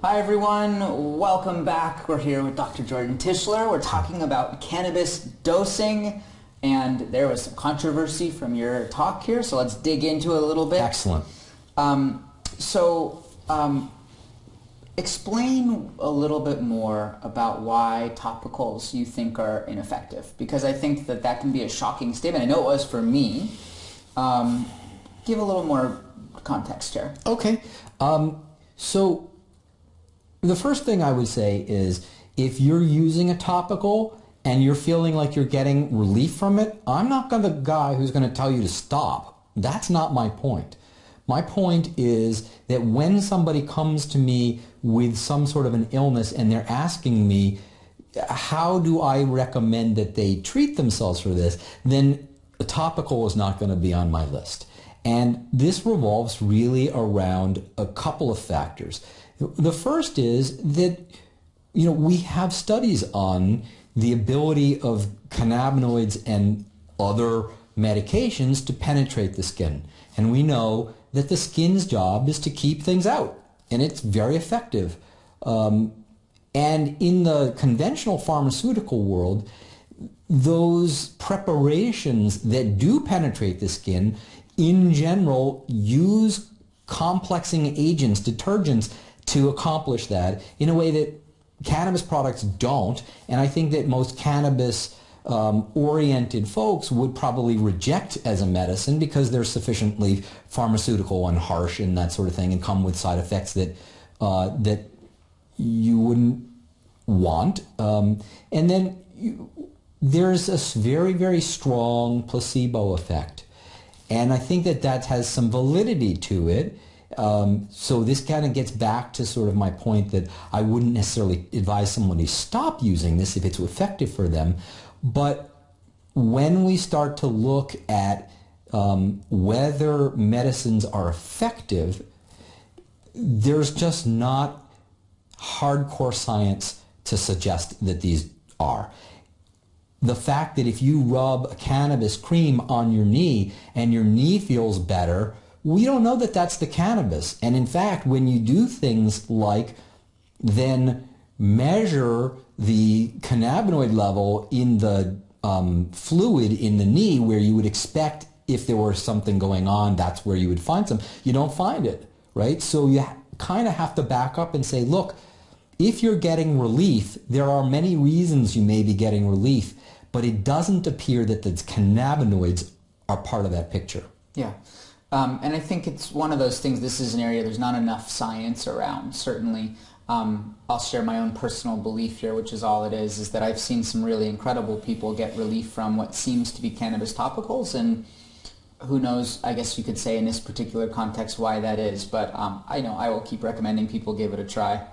Hi everyone, welcome back. We're here with Dr. Jordan Tishler. We're talking about cannabis dosing, and there was some controversy from your talk here, so let's dig into it a little bit. Excellent. Explain a little bit more about why topicals you think are ineffective, because I think that that can be a shocking statement. I know it was for me. Give a little more context here. Okay. So the first thing I would say is if you're using a topical and you're feeling like you're getting relief from it, I'm not the guy who's going to tell you to stop. That's not my point. My point is that when somebody comes to me with some sort of an illness and they're asking me, how do I recommend that they treat themselves for this, then a topical is not going to be on my list. And this revolves really around a couple of factors. The first is that, we have studies on the ability of cannabinoids and other medications to penetrate the skin. And we know that the skin's job is to keep things out, and it's very effective. And in the conventional pharmaceutical world, those preparations that do penetrate the skin, in general, use complexing agents, detergents, to accomplish that in a way that cannabis products don't. And I think that most cannabis oriented folks would probably reject as a medicine because they're sufficiently pharmaceutical and harsh and that sort of thing, and come with side effects that that you wouldn't want. And then there's a very, very strong placebo effect, and I think that has some validity to it. So this kind of gets back to sort of my point that I wouldn't necessarily advise someone to stop using this if it's effective for them. But when we start to look at whether medicines are effective, there's just not hardcore science to suggest that these are. The fact that if you rub a cannabis cream on your knee and your knee feels better, we don't know that that's the cannabis. And in fact, when you do things like then measure the cannabinoid level in the fluid in the knee, where you would expect if there were something going on, that's where you would find some, you don't find it, right? So you kind of have to back up and say, look, if you're getting relief, there are many reasons you may be getting relief, but it doesn't appear that the cannabinoids are part of that picture. Yeah. And I think it's one of those things, this is an area there's not enough science around, certainly. I'll share my own personal belief here, which is all it is that I've seen some really incredible people get relief from what seems to be cannabis topicals, and who knows, I guess you could say in this particular context why that is, but I know I will keep recommending people give it a try.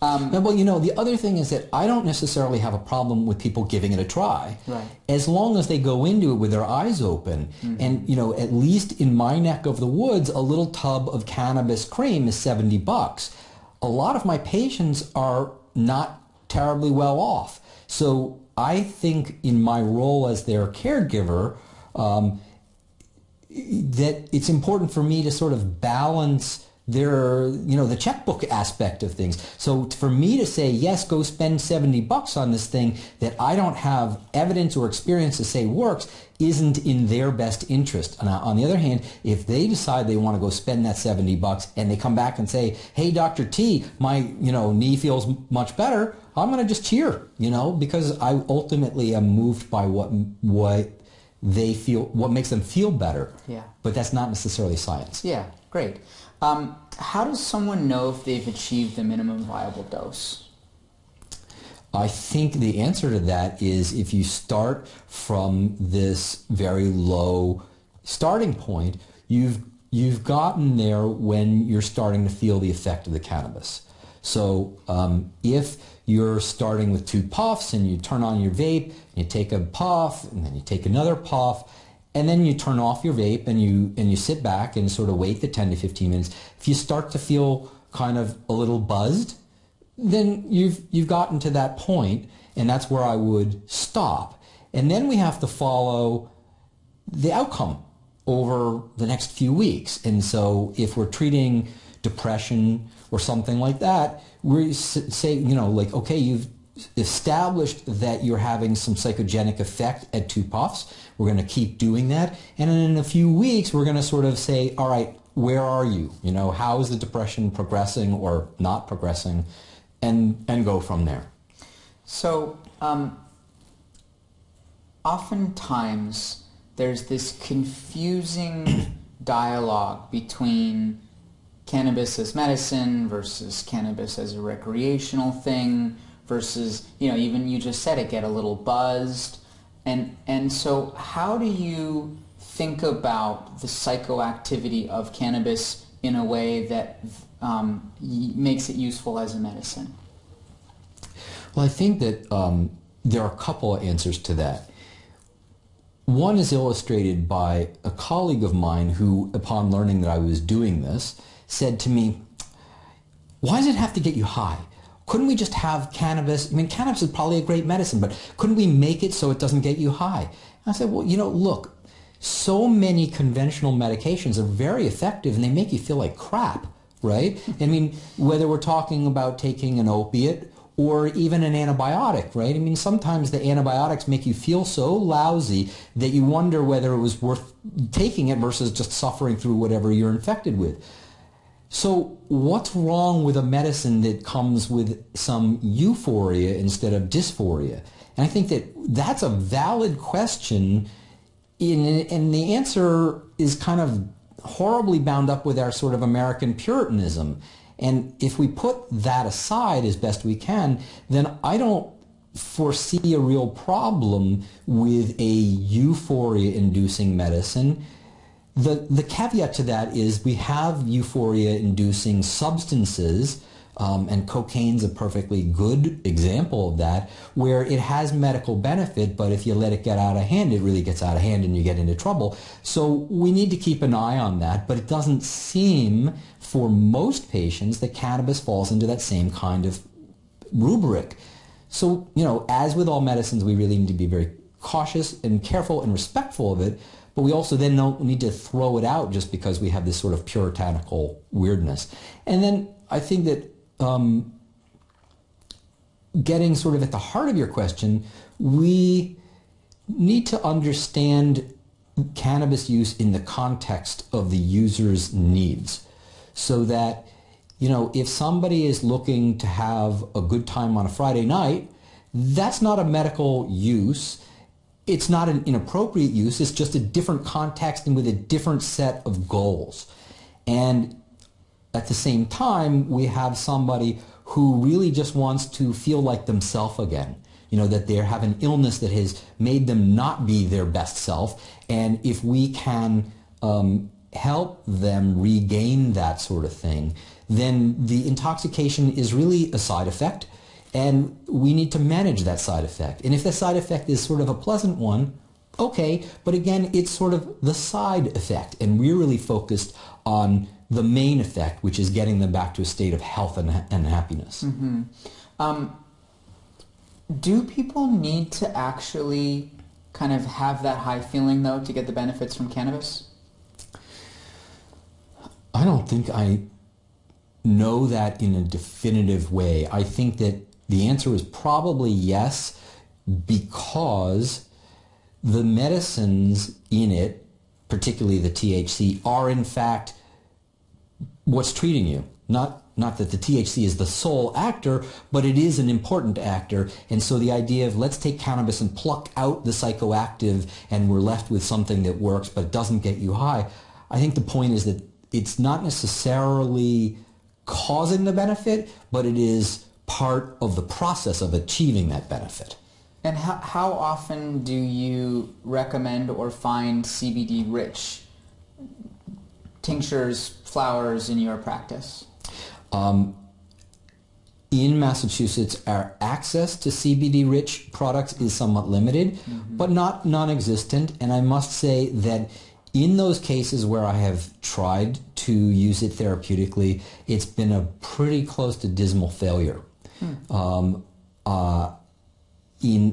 Well, the other thing is that I don't necessarily have a problem with people giving it a try, right, as long as they go into it with their eyes open. Mm-hmm. And, at least in my neck of the woods, a little tub of cannabis cream is $70. A lot of my patients are not terribly well off. So I think in my role as their caregiver, that it's important for me to sort of balance their, the checkbook aspect of things. So for me to say, yes, go spend $70 on this thing that I don't have evidence or experience to say works, isn't in their best interest. And on the other hand, if they decide they want to go spend that $70 and they come back and say, hey, Dr. T, my, knee feels much better, I'm going to just cheer, because I ultimately am moved by what they feel, what makes them feel better. Yeah. But that's not necessarily science. Yeah, great. How does someone know if they've achieved the minimum viable dose? I think the answer to that is if you start from this very low starting point, you've gotten there when you're starting to feel the effect of the cannabis. So if you're starting with 2 puffs and you turn on your vape, you take a puff and then you take another puff, and then you turn off your vape and you sit back and sort of wait the 10 to 15 minutes. If you start to feel kind of a little buzzed, then you've gotten to that point, and that's where I would stop. And then we have to follow the outcome over the next few weeks. And so if we're treating depression or something like that, we say, like, okay, you've established that you're having some psychogenic effect at 2 puffs. We're going to keep doing that. And in a few weeks, we're going to sort of say, all right, where are you? How is the depression progressing or not progressing? And go from there. So, oftentimes there's this confusing dialogue between cannabis as medicine versus cannabis as a recreational thing versus, even you just said it, get a little buzzed. And so how do you think about the psychoactivity of cannabis in a way that makes it useful as a medicine? Well, I think that there are a couple of answers to that. One is illustrated by a colleague of mine who, upon learning that I was doing this, said to me, why does it have to get you high? Couldn't we just have cannabis? I mean, cannabis is probably a great medicine, but couldn't we make it so it doesn't get you high? And I said, well, look, so many conventional medications are very effective and they make you feel like crap, right? I mean, whether we're talking about taking an opiate or even an antibiotic, right? I mean, sometimes the antibiotics make you feel so lousy that you wonder whether it was worth taking it versus just suffering through whatever you're infected with. So what's wrong with a medicine that comes with some euphoria instead of dysphoria? And I think that that's a valid question, and the answer is kind of horribly bound up with our sort of American Puritanism. And if we put that aside as best we can, then I don't foresee a real problem with a euphoria-inducing medicine. The caveat to that is we have euphoria-inducing substances, and cocaine's a perfectly good example of that, where it has medical benefit, but if you let it get out of hand, it really gets out of hand and you get into trouble. So we need to keep an eye on that, but it doesn't seem for most patients that cannabis falls into that same kind of rubric. So, as with all medicines, we really need to be very cautious and careful and respectful of it, but we also then don't need to throw it out just because we have this sort of puritanical weirdness. And then I think that getting sort of at the heart of your question, we need to understand cannabis use in the context of the user's needs. So that, if somebody is looking to have a good time on a Friday night, that's not a medical use. It's not an inappropriate use. It's just a different context and with a different set of goals. And at the same time, we have somebody who really just wants to feel like themselves again. That they have an illness that has made them not be their best self. And if we can help them regain that sort of thing, then the intoxication is really a side effect. And we need to manage that side effect. And if the side effect is sort of a pleasant one, okay, but again, it's sort of the side effect. And we're really focused on the main effect, which is getting them back to a state of health and happiness. Mm-hmm. Do people need to actually kind of have that high feeling, though, to get the benefits from cannabis? I don't think I know that in a definitive way. I think that the answer is probably yes, because the medicines in it, particularly the THC, are in fact what's treating you. Not that the THC is the sole actor, but it is an important actor. And so the idea of let's take cannabis and pluck out the psychoactive and we're left with something that works but doesn't get you high, I think the point is that it's not necessarily causing the benefit, but it is part of the process of achieving that benefit. And how often do you recommend or find CBD-rich tinctures, flowers in your practice? In Massachusetts, our access to CBD-rich products is somewhat limited, but not non-existent. And I must say that in those cases where I have tried to use it therapeutically, it's been a pretty close to dismal failure.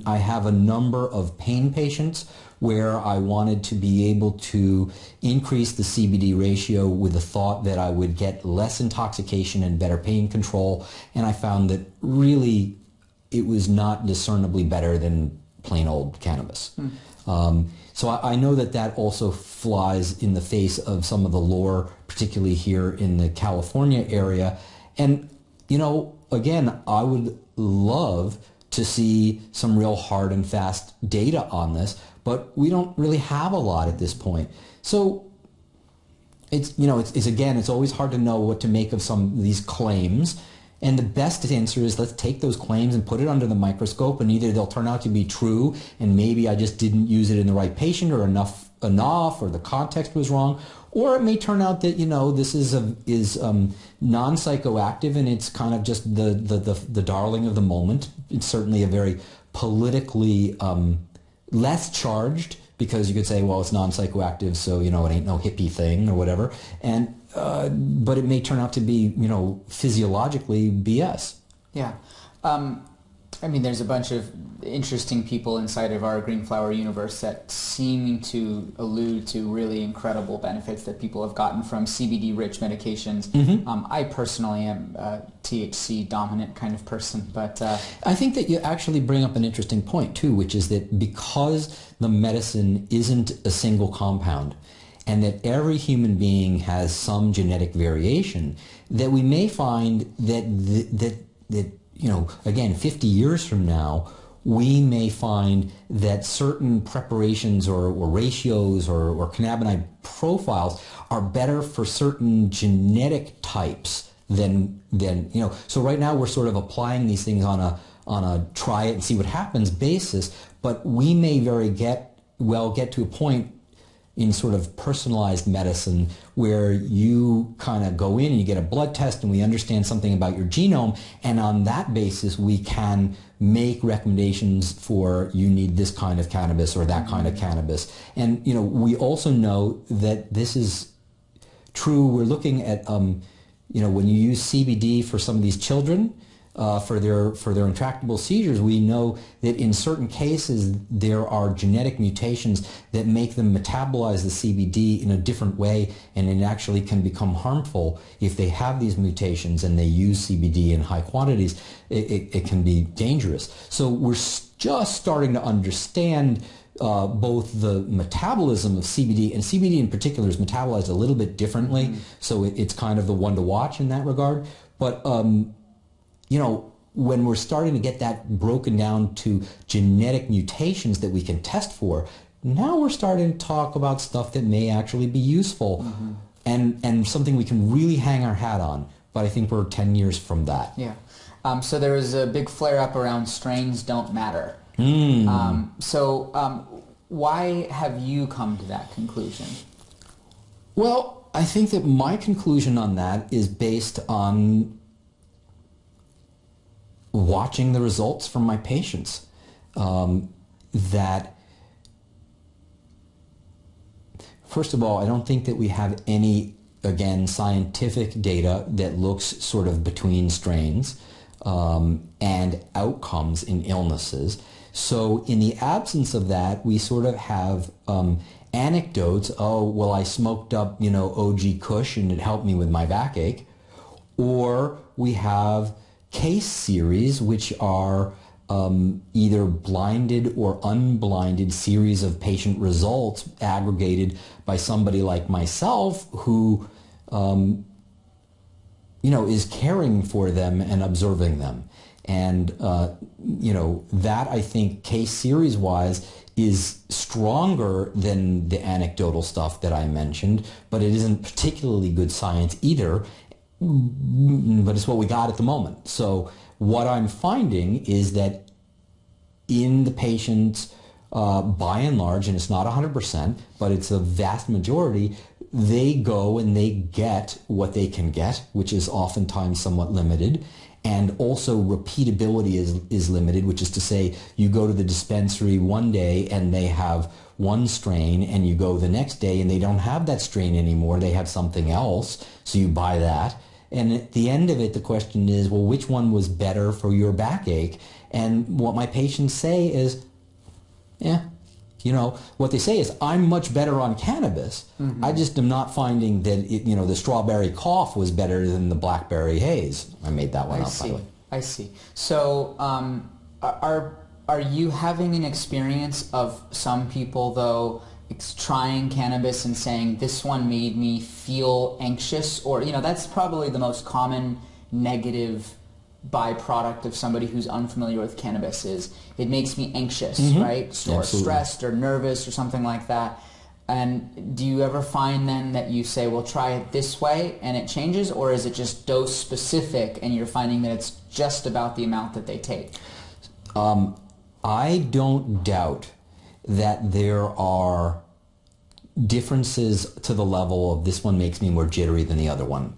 I have a number of pain patients where I wanted to be able to increase the CBD ratio with the thought that I would get less intoxication and better pain control. And I found that really it was not discernibly better than plain old cannabis. So I know that that also flies in the face of some of the lore, particularly here in the California area. And, you know, again, I would love to see some real hard and fast data on this, but we don't really have a lot at this point. So it's, you know, it's again, it's always hard to know what to make of some of these claims. And the best answer is let's take those claims and put it under the microscope, and either they'll turn out to be true and maybe I just didn't use it in the right patient or enough, or the context was wrong, or it may turn out that, you know, this is non-psychoactive and it's kind of just the darling of the moment. It's certainly a very politically less charged, because you could say, well, it's non-psychoactive, so, you know, it ain't no hippie thing or whatever. And but it may turn out to be, you know, physiologically BS. Yeah. I mean, there's a bunch of interesting people inside of our green flower universe that seem to allude to really incredible benefits that people have gotten from CBD-rich medications. I personally am a THC dominant kind of person, but I think that you actually bring up an interesting point too, which is that because the medicine isn't a single compound, and that every human being has some genetic variation, that we may find that you know, again, 50 years from now, we may find that certain preparations or ratios or cannabinoid profiles are better for certain genetic types than you know. So right now we're sort of applying these things on a try it and see what happens basis, but we may very well get to a point in sort of personalized medicine where you kind of go in and you get a blood test and we understand something about your genome, and on that basis we can make recommendations for you need this kind of cannabis or that kind of cannabis. And you know, we also know that this is true. We're looking at you know, when you use CBD for some of these children for their intractable seizures, we know that in certain cases there are genetic mutations that make them metabolize the CBD in a different way, and it actually can become harmful if they have these mutations and they use CBD in high quantities. It can be dangerous. So we're just starting to understand both the metabolism of CBD, and CBD in particular is metabolized a little bit differently, so it's kind of the one to watch in that regard. But you know, when we're starting to get that broken down to genetic mutations that we can test for, now we're starting to talk about stuff that may actually be useful and something we can really hang our hat on. But I think we're 10 years from that. Yeah. So there was a big flare-up around strains don't matter. So why have you come to that conclusion? Well, I think that my conclusion on that is based on watching the results from my patients. That, first of all, I don't think that we have any, again, scientific data that looks sort of between strains and outcomes in illnesses. So in the absence of that, we sort of have anecdotes. Oh, well, I smoked up, you know, OG Kush and it helped me with my backache. Or we have case series, which are either blinded or unblinded series of patient results aggregated by somebody like myself who, you know, is caring for them and observing them. And, you know, that I think case series wise is stronger than the anecdotal stuff that I mentioned, but it isn't particularly good science either. But it's what we got at the moment. So what I'm finding is that in the patients, by and large, and it's not 100%, but it's a vast majority, they go and they get what they can get, which is oftentimes somewhat limited. And also repeatability is limited, which is to say you go to the dispensary one day and they have one strain, and you go the next day and they don't have that strain anymore. They have something else, so you buy that. And at the end of it, the question is, well, which one was better for your backache? And what my patients say is, yeah, what they say is, I'm much better on cannabis. I just am not finding that, the strawberry cough was better than the blackberry haze. I made that one up, by the way. I see. So are you having an experience of some people, though, trying cannabis and saying, this one made me feel anxious? Or, that's probably the most common negative byproduct of somebody who's unfamiliar with cannabis is it makes me anxious, right? Or stressed or nervous or something like that. And do you ever find then that you say, well, try it this way and it changes? Or is it just dose specific and you're finding that it's just about the amount that they take? I don't doubt that there are differences to the level of this one makes me more jittery than the other one.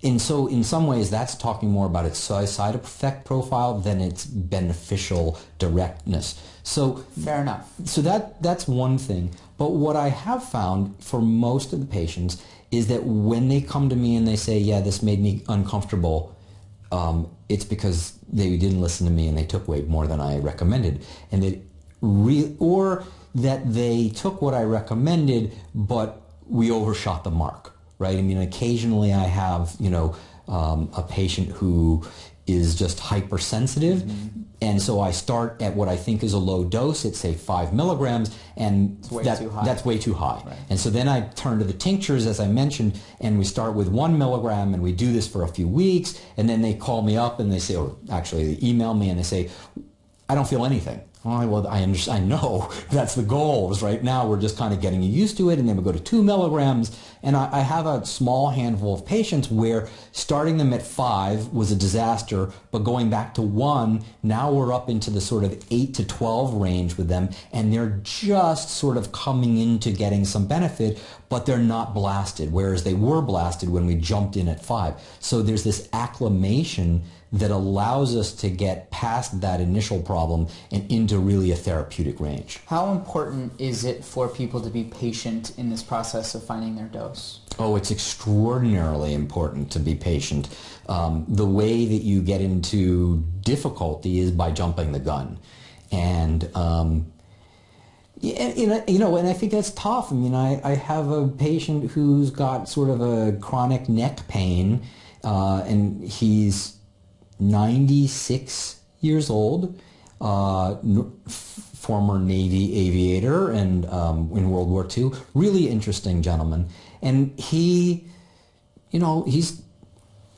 And so in some ways that's talking more about its side effect profile than its beneficial directness. So fair enough. So that's one thing. But what I have found for most of the patients is that when they come to me and they say, yeah, this made me uncomfortable, it's because they didn't listen to me and they took way more than I recommended. And or that they took what I recommended, but we overshot the mark. Right? I mean, occasionally I have, a patient who is just hypersensitive, and so I start at what I think is a low dose, it's say 5 milligrams, and that's way too high. Right. And so then I turn to the tinctures, as I mentioned, and we start with 1 milligram, and we do this for a few weeks, and then they call me up and they say, or actually they email me and they say, I don't feel anything. Well, I understand. I know that's the goal. Is right now we're just kind of getting used to it, and then we go to 2 milligrams. And I have a small handful of patients where starting them at 5 was a disaster, but going back to 1, now we're up into the sort of 8 to 12 range with them, and they're just sort of coming into getting some benefit, but they're not blasted, whereas they were blasted when we jumped in at 5. So there's this acclimation that allows us to get past that initial problem and into really a therapeutic range. How important is it for people to be patient in this process of finding their dose? Oh, it's extraordinarily important to be patient. The way that you get into difficulty is by jumping the gun. And, and I think that's tough. I mean, I have a patient who's got sort of a chronic neck pain, and he's 96 years old, former Navy aviator, and in World War II. Really interesting gentleman. And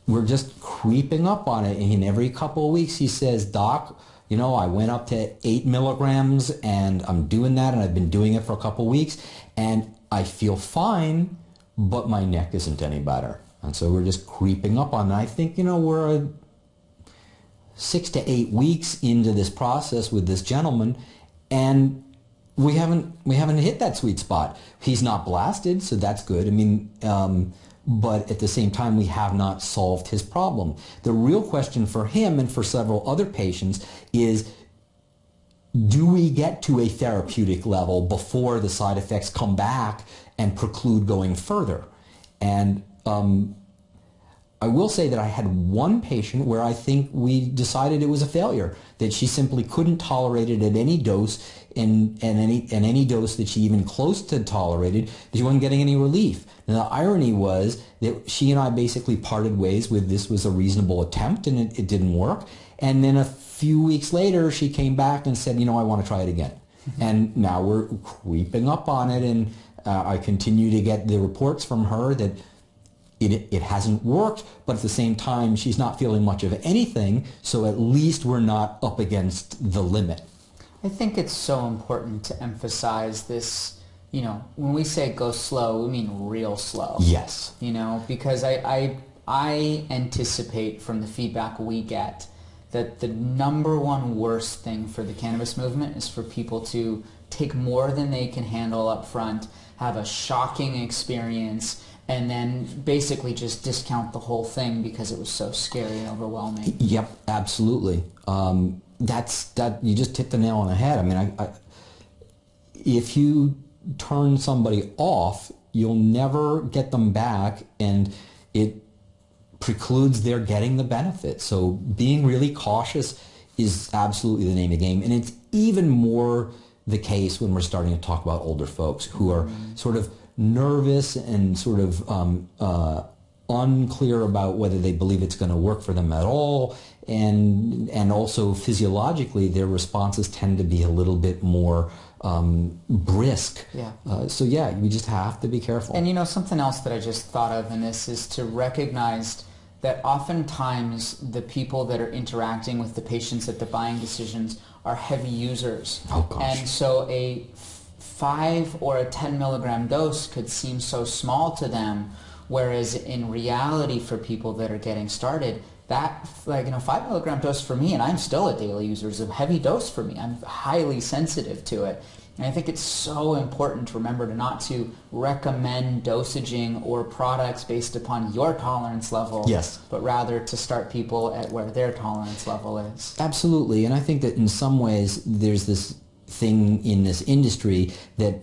we're just creeping up on it. And every couple of weeks he says, Doc, I went up to 8 milligrams and I'm doing that, and I've been doing it for a couple of weeks, and I feel fine, but my neck isn't any better. And so we're just creeping up on it. I think, we're 6 to 8 weeks into this process with this gentleman, and we haven't hit that sweet spot. He's not blasted, so that's good. I mean, but at the same time, we have not solved his problem. The real question for him and for several other patients is, do we get to a therapeutic level before the side effects come back and preclude going further? And I will say that I had one patient where I think we decided it was a failure, that she simply couldn't tolerate it at any dose, and any dose that she even close to tolerated, that she wasn't getting any relief. Now, the irony was that she and I basically parted ways with, this was a reasonable attempt, and it didn't work. And then a few weeks later, she came back and said, I want to try it again. And now we're creeping up on it, and I continue to get the reports from her that it hasn't worked, but at the same time, she's not feeling much of anything, so at least we're not up against the limit. I think it's so important to emphasize this, when we say go slow, we mean real slow. Yes. Because I anticipate from the feedback we get that the number one worst thing for the cannabis movement is for people to take more than they can handle up front, have a shocking experience, and then basically just discount the whole thing because it was so scary and overwhelming. Yep, absolutely. That you just hit the nail on the head. I mean, if you turn somebody off, you'll never get them back, and it precludes their getting the benefit. So being really cautious is absolutely the name of the game. And it's even more the case when we're starting to talk about older folks who are sort of nervous and sort of unclear about whether they believe it's going to work for them at all, and also physiologically their responses tend to be a little bit more brisk. Yeah. So yeah, we just have to be careful. And you know, something else that I just thought of in this is to recognize that oftentimes the people that are interacting with the patients at the buying decisions are heavy users. Oh gosh. And so a 5 or a 10 milligram dose could seem so small to them, whereas in reality for people that are getting started, that 5 milligram dose for me, and I'm still a daily user, is a heavy dose for me. I'm highly sensitive to it. And I think it's so important to remember not to recommend dosaging or products based upon your tolerance level, yes, but rather to start people at where their tolerance level is. Absolutely. And I think that in some ways there's this thing in this industry that,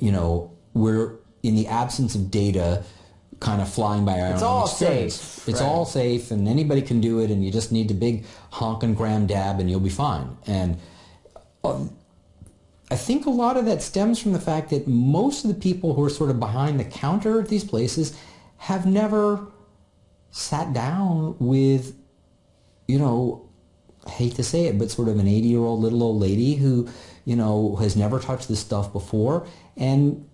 we're in the absence of data kind of flying by our own experience. Safe. It's right. all safe and anybody can do it and you just need a big honkin' gram dab and you'll be fine. And I think a lot of that stems from the fact that most of the people who are sort of behind the counter at these places have never sat down with, I hate to say it, but sort of an 80-year-old little old lady who, has never touched this stuff before, and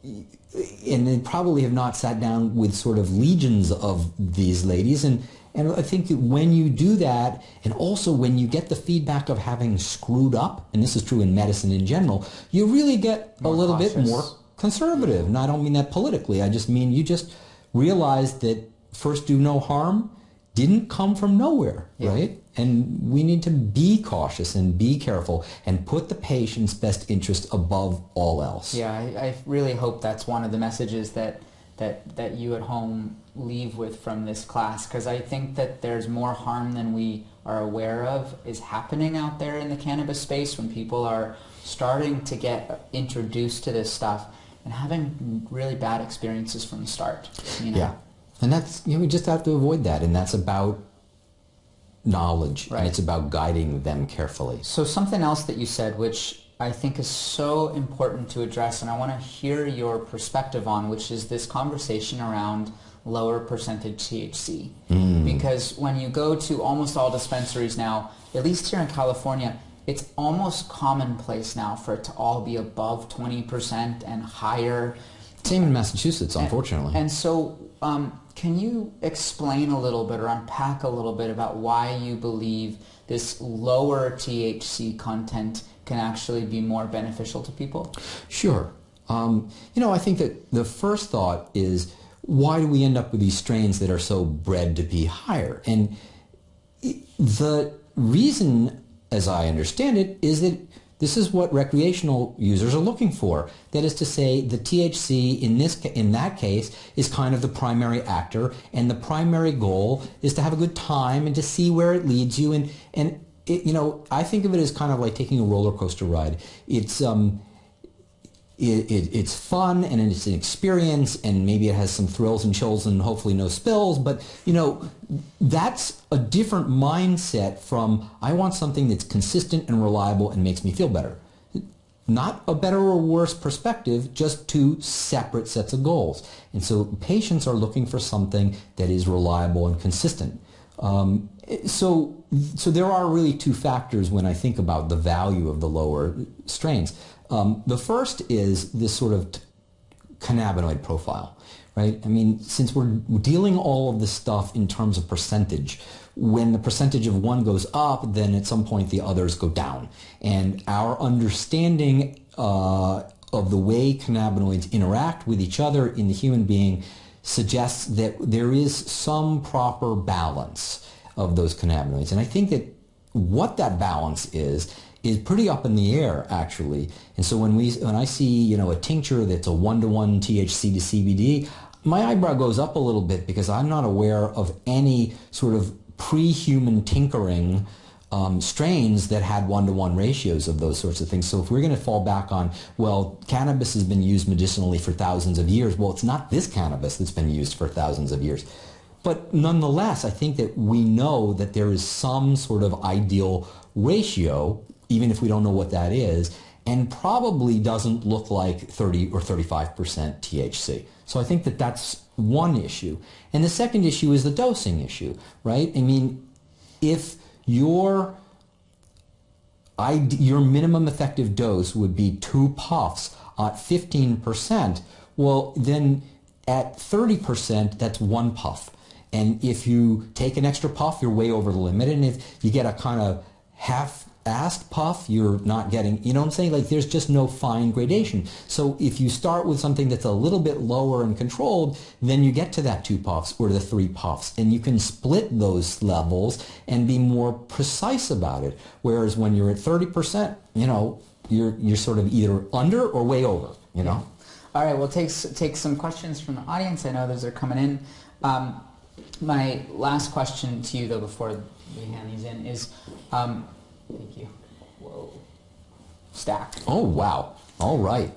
they probably have not sat down with sort of legions of these ladies. And I think that when you do that, and also when you get the feedback of having screwed up, and this is true in medicine in general, you really get a little bit more conservative. And I don't mean that politically. I just mean you just realize that first do no harm didn't come from nowhere, right? And we need to be cautious and be careful and put the patient's best interest above all else. Yeah, I really hope that's one of the messages that you at home leave with from this class, because I think that there's more harm than we are aware of is happening out there in the cannabis space when people are starting to get introduced to this stuff and having really bad experiences from the start. Yeah. And that's, we just have to avoid that, and that's about knowledge, right. And it's about guiding them carefully. So something else that you said, which I think is so important to address, and I want to hear your perspective on, which is this conversation around lower percentage THC. Because when you go to almost all dispensaries now, at least here in California, it's almost commonplace now for it to all be above 20% and higher. Same in Massachusetts, unfortunately. And so can you explain a little bit or unpack a little bit about why you believe this lower THC content can actually be more beneficial to people? Sure. I think that the first thought is, why do we end up with these strains that are so bred to be higher? And the reason, as I understand it, is that this is what recreational users are looking for. That is to say, the THC in that case is kind of the primary actor, and the primary goal is to have a good time and to see where it leads you. And I think of it as kind of like taking a roller coaster ride. It's fun and it's an experience, and maybe it has some thrills and chills and hopefully no spills, but that's a different mindset from, I want something that's consistent and reliable and makes me feel better. Not a better or worse perspective, just two separate sets of goals. And so patients are looking for something that is reliable and consistent. So there are really two factors when I think about the value of the lower strains. The first is this sort of cannabinoid profile, right? I mean, since we're dealing all of this stuff in terms of percentage, when the percentage of one goes up, then at some point the others go down. And our understanding of the way cannabinoids interact with each other in the human being suggests that there is some proper balance of those cannabinoids. And I think that what that balance is pretty up in the air, actually. And so when I see, a tincture that's a 1-to-1 THC to CBD, my eyebrow goes up a little bit because I'm not aware of any sort of pre-human tinkering strains that had 1-to-1 ratios of those sorts of things. So if we're going to fall back on, well, cannabis has been used medicinally for thousands of years, well, it's not this cannabis that's been used for thousands of years. But nonetheless, I think that we know that there is some sort of ideal ratio, even if we don't know what that is, and probably doesn't look like 30 or 35% THC. So I think that that's one issue. And the second issue is the dosing issue, right? I mean, if your minimum effective dose would be 2 puffs at 15%, well, then at 30%, that's 1 puff. And if you take an extra puff, you're way over the limit. And if you get a kind of half-assed puff, you're not getting, you know what I'm saying? Like, there's just no fine gradation. So if you start with something that's a little bit lower and controlled, then you get to that 2 puffs or the 3 puffs. And you can split those levels and be more precise about it. Whereas when you're at 30%, you know, you're sort of either under or way over, you know? All right, we'll take some questions from the audience. I know those are coming in. My last question to you, though, before we hand these in is, thank you. Whoa. Stacked. Oh, wow. All right.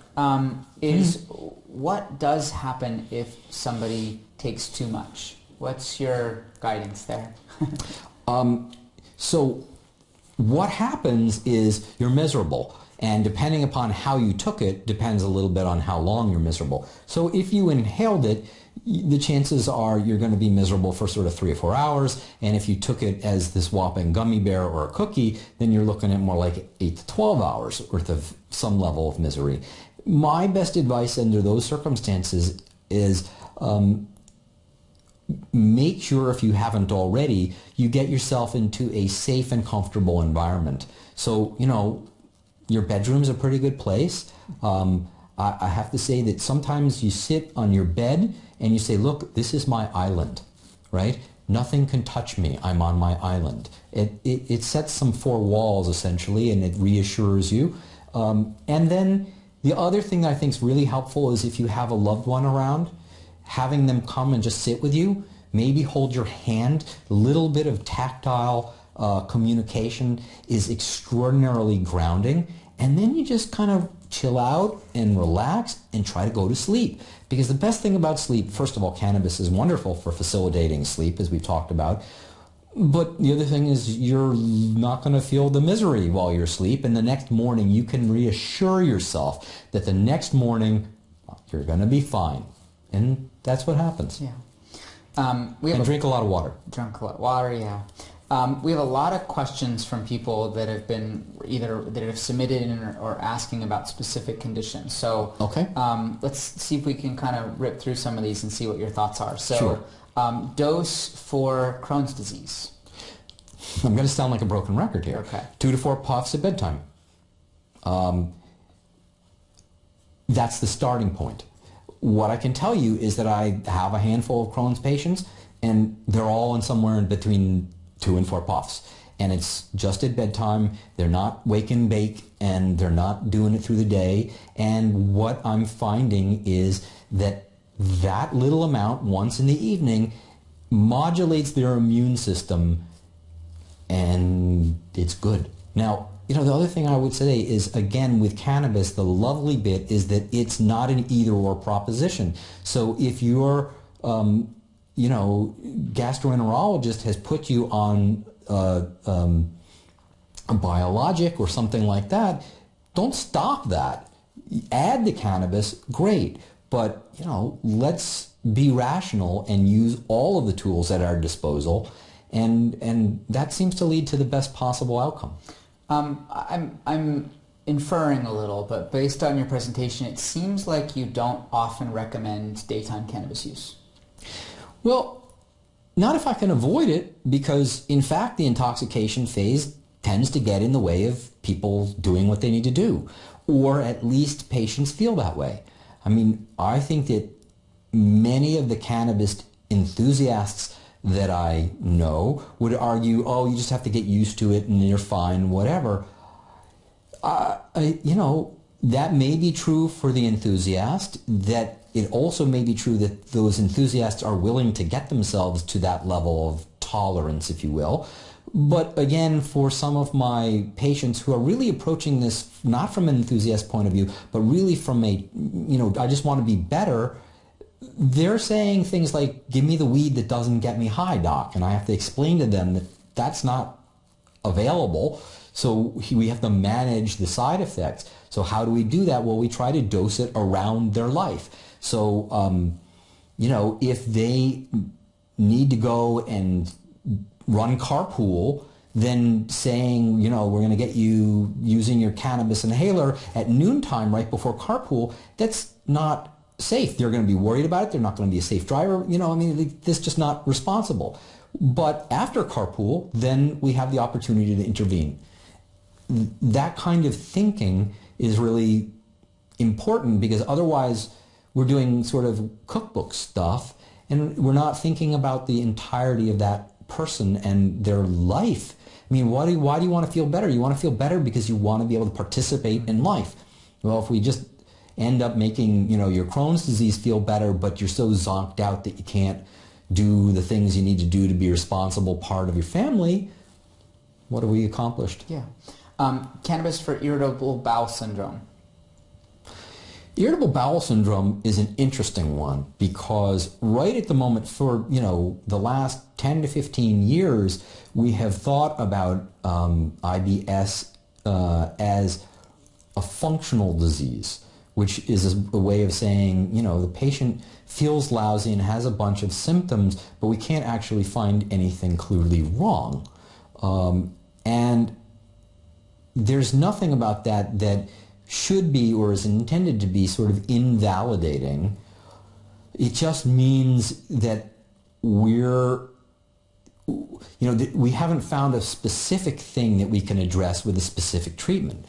Is what does happen if somebody takes too much? What's your guidance there? So what happens is you're miserable. And depending upon how you took it, depends a little bit on how long you're miserable. So if you inhaled it, the chances are you're going to be miserable for sort of 3 or 4 hours. And if you took it as this whopping gummy bear or a cookie, then you're looking at more like 8 to 12 hours worth of some level of misery. My best advice under those circumstances is make sure, if you haven't already, you get yourself into a safe and comfortable environment. So, you know, your bedroom's a pretty good place. I have to say that sometimes you sit on your bed and you say, look, this is my island, right? Nothing can touch me. I'm on my island. It sets some 4 walls, essentially, and it reassures you. And then the other thing that I think is really helpful is if you have a loved one around, having them come and just sit with you, maybe hold your hand. A little bit of tactile communication is extraordinarily grounding. And then you just kind of chill out and relax and try to go to sleep. Because the best thing about sleep, first of all, cannabis is wonderful for facilitating sleep, as we've talked about. But the other thing is you're not going to feel the misery while you're asleep. And the next morning you can reassure yourself that the next morning you're going to be fine. And that's what happens. Yeah. And drink a lot of water. Drink a lot of water, yeah. We have a lot of questions from people that have been that have submitted in or asking about specific conditions. So okay. Let's see if we can kind of rip through some of these and see what your thoughts are. So sure. Dose for Crohn's disease. I'm going to sound like a broken record here. Okay. 2 to 4 puffs at bedtime. That's the starting point. What I can tell you is that I have a handful of Crohn's patients, and they're all in somewhere in between 2 and 4 puffs. And it's just at bedtime. They're not wake and bake, and they're not doing it through the day. And what I'm finding is that that little amount once in the evening modulates their immune system, and it's good. Now, you know, the other thing I would say is, again, with cannabis, the lovely bit is that it's not an either-or proposition. So if your, you know, gastroenterologist has put you on a biologic or something like that, don't stop that. Add the cannabis, great. But, you know, let's be rational and use all of the tools at our disposal. And that seems to lead to the best possible outcome. I'm inferring a little, but based on your presentation, it seems like you don't often recommend daytime cannabis use. Well, not if I can avoid it, because in fact the intoxication phase tends to get in the way of people doing what they need to do, or at least patients feel that way. I mean, I think that many of the cannabis enthusiasts that I know would argue, oh, you just have to get used to it and you're fine, whatever. You know, that may be true for the enthusiast, that it also may be true that those enthusiasts are willing to get themselves to that level of tolerance, if you will. But again, for some of my patients who are really approaching this not from an enthusiast point of view, but really from a, you know, I just want to be better, they're saying things like, give me the weed that doesn't get me high, doc. And I have to explain to them that that's not available. So we have to manage the side effects. So how do we do that? Well, we try to dose it around their life. So, if they need to go and run carpool, then saying, we're going to get you using your cannabis inhaler at noontime right before carpool, that's not safe. They're going to be worried about it. They're not going to be a safe driver. This is just not responsible. But after carpool, then we have the opportunity to intervene. That kind of thinking is really important, because otherwise we're doing sort of cookbook stuff and we're not thinking about the entirety of that person and their life. I mean, why do you want to feel better? You want to feel better because you want to be able to participate in life. Well, if we just end up making, your Crohn's disease feel better, but you're so zonked out that you can't do the things you need to do to be a responsible part of your family, what have we accomplished? Yeah. Cannabis for irritable bowel syndrome. Irritable bowel syndrome is an interesting one, because right at the moment, for the last 10 to 15 years, we have thought about IBS as a functional disease, which is a way of saying, the patient feels lousy and has a bunch of symptoms, but we can't actually find anything clearly wrong. And there's nothing about that should be or is intended to be sort of invalidating. It just means that we haven't found a specific thing that we can address with a specific treatment.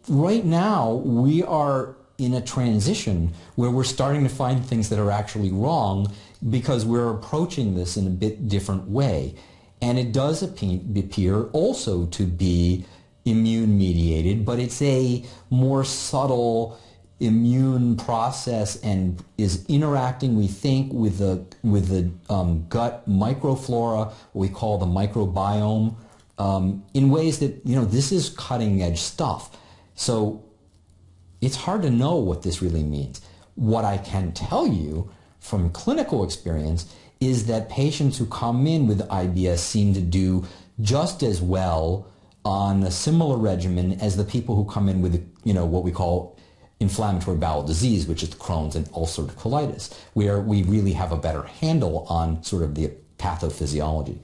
Right now, we are in a transition where we're starting to find things that are actually wrong, because we're approaching this in a bit different way. And it does appear also to be immune mediated, but it's a more subtle immune process and is interacting, we think, with the gut microflora, what we call the microbiome, in ways that, this is cutting edge stuff. So it's hard to know what this really means. What I can tell you from clinical experience is that patients who come in with IBS seem to do just as well on a similar regimen as the people who come in with, what we call inflammatory bowel disease, which is Crohn's and ulcerative colitis, where we really have a better handle on sort of the pathophysiology.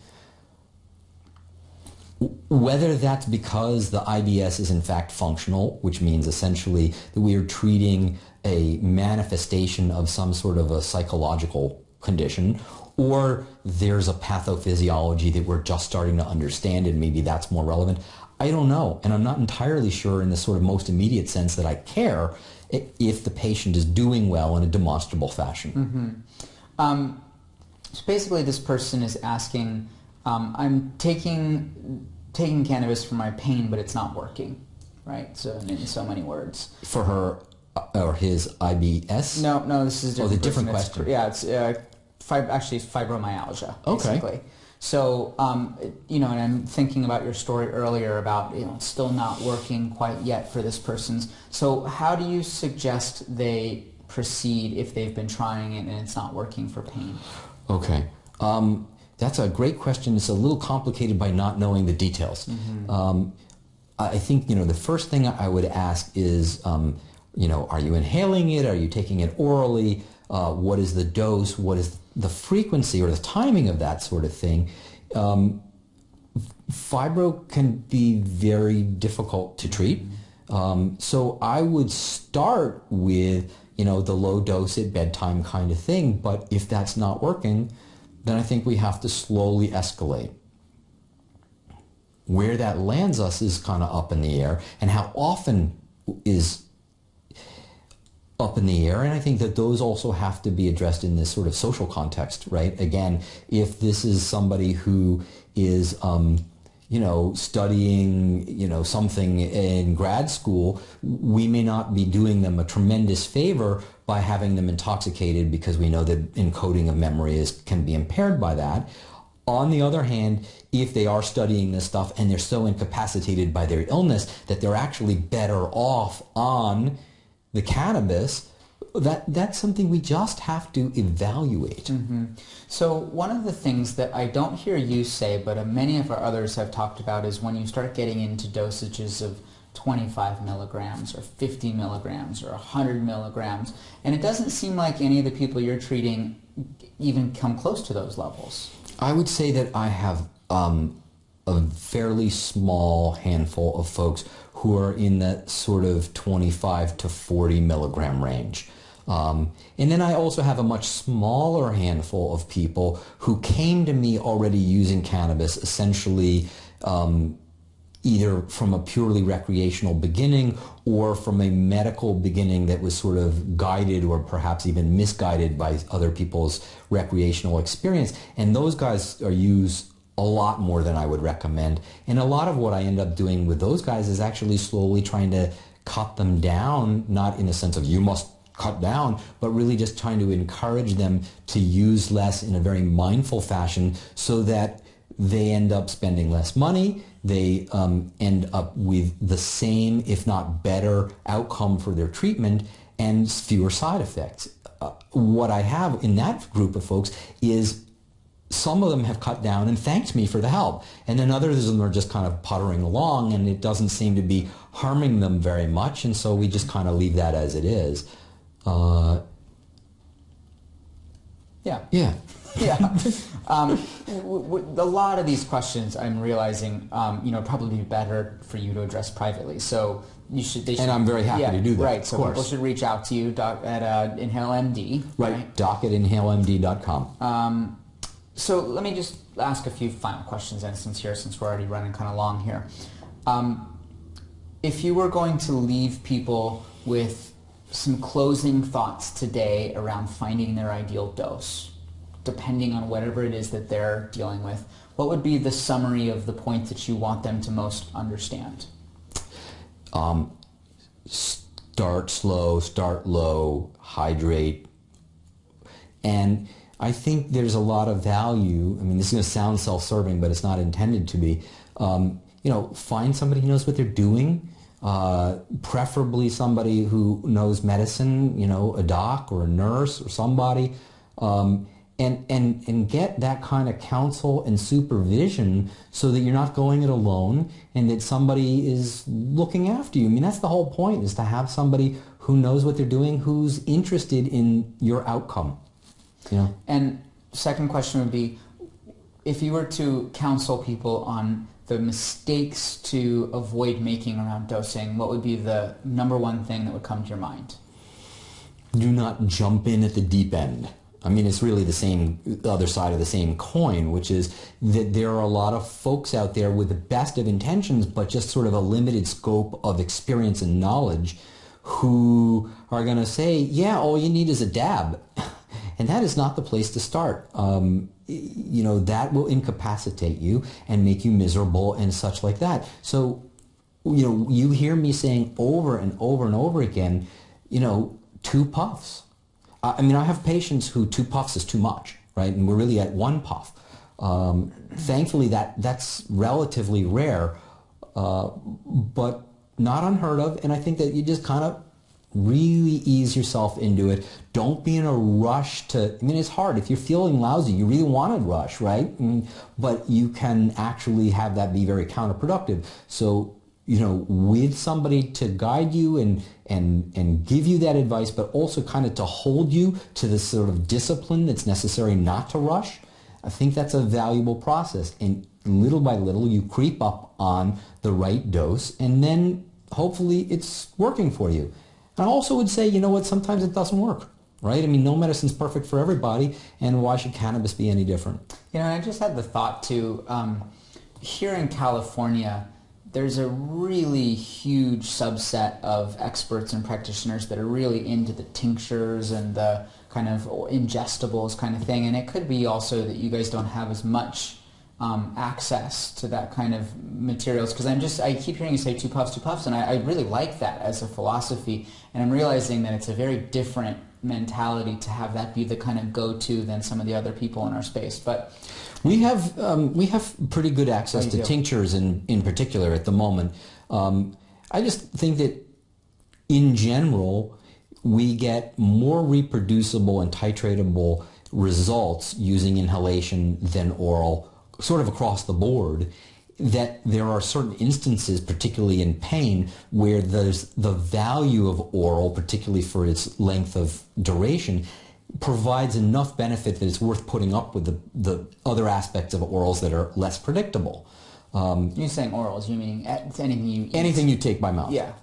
Whether that's because the IBS is in fact functional, which means essentially that we are treating a manifestation of some sort of a psychological condition, or there's a pathophysiology that we're just starting to understand and maybe that's more relevant, I don't know. And I'm not entirely sure in the sort of most immediate sense that I care if the patient is doing well in a demonstrable fashion. Mm-hmm. So basically this person is asking, I'm taking cannabis for my pain, but it's not working, right? So in so many words. For her or his IBS? No, this is different. The different question. Yeah, it's actually fibromyalgia, basically. Okay. So, and I'm thinking about your story earlier about, it's still not working quite yet for this person's. So how do you suggest they proceed if they've been trying it and it's not working for pain? Okay. That's a great question. It's a little complicated by not knowing the details. Mm-hmm. I think, the first thing I would ask is, are you inhaling it? Are you taking it orally? What is the dose? What is the frequency or the timing of that sort of thing? Fibro can be very difficult to treat. So I would start with, the low dose at bedtime kind of thing. But if that's not working, then I think we have to slowly escalate. Where that lands us is kind of up in the air, and how often is up in the air, and I think that those also have to be addressed in this sort of social context, right? Again, if this is somebody who is, studying, something in grad school, we may not be doing them a tremendous favor by having them intoxicated, because we know that encoding of memory can be impaired by that. On the other hand, if they are studying this stuff and they're so incapacitated by their illness that they're actually better off on the cannabis, that's something we just have to evaluate. Mm-hmm. So one of the things that I don't hear you say, but many of our others have talked about, is when you start getting into dosages of 25 milligrams or 50 milligrams or 100 milligrams, and it doesn't seem like any of the people you're treating even come close to those levels. I would say that I have a fairly small handful of folks who are in that sort of 25 to 40 milligram range. And then I also have a much smaller handful of people who came to me already using cannabis, essentially either from a purely recreational beginning or from a medical beginning that was sort of guided or perhaps even misguided by other people's recreational experience. And those guys are used a lot more than I would recommend. And a lot of what I end up doing with those guys is actually slowly trying to cut them down, not in a sense of you must cut down, but really just trying to encourage them to use less in a very mindful fashion so that they end up spending less money. They end up with the same, if not better, outcome for their treatment and fewer side effects. What I have in that group of folks is some of them have cut down and thanked me for the help. And then others of them are just kind of puttering along and it doesn't seem to be harming them very much. And so we just kind of leave that as it is. Yeah. Yeah. Yeah. A lot of these questions I'm realizing, probably be better for you to address privately. So they should. And I'm very happy to do that. Right. So people should reach out to you at InhaleMD. Right. Doc at InhaleMD.com. So let me just ask a few final questions, and since we're already running kind of long here. If you were going to leave people with some closing thoughts today around finding their ideal dose, depending on whatever it is that they're dealing with, what would be the summary of the point that you want them to most understand? Start slow, start low, hydrate. And I think there's a lot of value. I mean, this is going to sound self-serving, but it's not intended to be. Find somebody who knows what they're doing, preferably somebody who knows medicine, a doc or a nurse or somebody, and get that kind of counsel and supervision so that you're not going it alone and that somebody is looking after you. I mean, that's the whole point, is to have somebody who knows what they're doing, who's interested in your outcome. Yeah. And second question would be, if you were to counsel people on the mistakes to avoid making around dosing, what would be the number one thing that would come to your mind? Do not jump in at the deep end. I mean, it's really the other side of the same coin, which is that there are a lot of folks out there with the best of intentions, but just sort of a limited scope of experience and knowledge, who are going to say, yeah, all you need is a dab. And that is not the place to start. That will incapacitate you and make you miserable and such like that. So, you hear me saying over and over and over again, 2 puffs. I have patients who 2 puffs is too much, right? And we're really at 1 puff. Thankfully, that's relatively rare, but not unheard of. And I think that you just kind of really ease yourself into it. Don't be in a rush it's hard. If you're feeling lousy, you really want to rush, right? But you can actually have that be very counterproductive. So, with somebody to guide you and give you that advice, but also kind of to hold you to the sort of discipline that's necessary not to rush, I think that's a valuable process. And little by little, you creep up on the right dose, and then hopefully it's working for you. I also would say, sometimes it doesn't work, right? I mean, no medicine's perfect for everybody, and why should cannabis be any different? I just had the thought too, here in California, there's a really huge subset of experts and practitioners that are really into the tinctures and the kind of ingestibles kind of thing, and it could be also that you guys don't have as much access to that kind of materials, because I keep hearing you say 2 puffs, and I really like that as a philosophy, and I'm realizing that it's a very different mentality to have that be the kind of go-to than some of the other people in our space. But we have pretty good access to tinctures in particular at the moment. I just think that in general, we get more reproducible and titratable results using inhalation than oral, sort of across the board, that there are certain instances, particularly in pain, where there's the value of oral, particularly for its length of duration, provides enough benefit that it's worth putting up with the other aspects of orals that are less predictable. You're saying orals, you mean anything you eat? Anything you take by mouth. Yeah.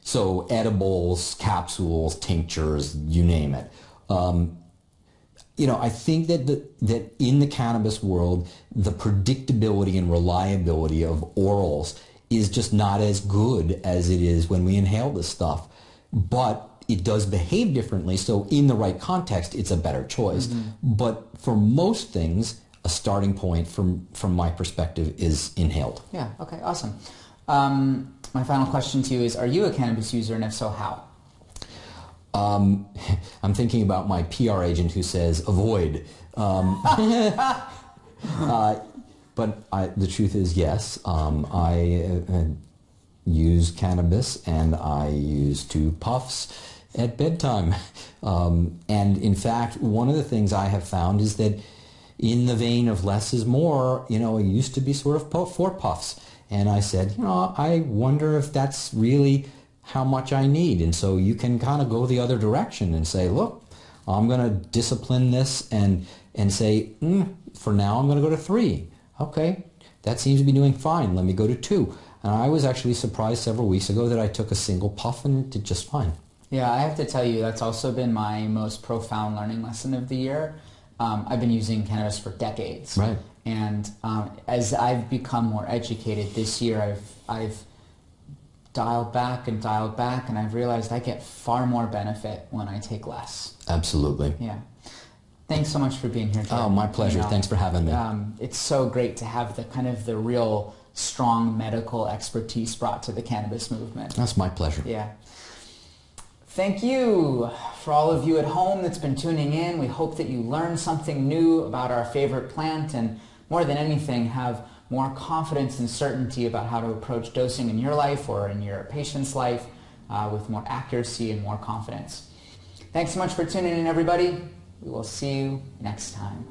So edibles, capsules, tinctures, you name it. I think that in the cannabis world, the predictability and reliability of orals is just not as good as it is when we inhale this stuff. But it does behave differently, so in the right context, it's a better choice. But for most things, a starting point from my perspective is inhaled. Yeah, okay, awesome. My final question to you is, are you a cannabis user, and if so, how? I'm thinking about my PR agent who says, avoid. But the truth is, yes, I use cannabis, and I use 2 puffs at bedtime. And in fact, one of the things I have found is that in the vein of less is more, it used to be sort of 4 puffs. And I said, I wonder if that's really how much I need. And so you can kind of go the other direction and say, look, I'm going to discipline this and say, for now I'm going to go to 3. Okay, that seems to be doing fine. Let me go to 2. And I was actually surprised several weeks ago that I took a single puff and it did just fine. Yeah, I have to tell you, that's also been my most profound learning lesson of the year. I've been using cannabis for decades. Right. And as I've become more educated this year, I've dialed back, and I've realized I get far more benefit when I take less. Absolutely. Yeah. Thanks so much for being here, Jared. Oh, my pleasure. Thanks for having me. It's so great to have the real strong medical expertise brought to the cannabis movement. That's my pleasure. Yeah. Thank you for all of you at home that's been tuning in. We hope that you learned something new about our favorite plant, and more than anything, have more confidence and certainty about how to approach dosing in your life or in your patient's life with more accuracy and more confidence. Thanks so much for tuning in, everybody. We will see you next time.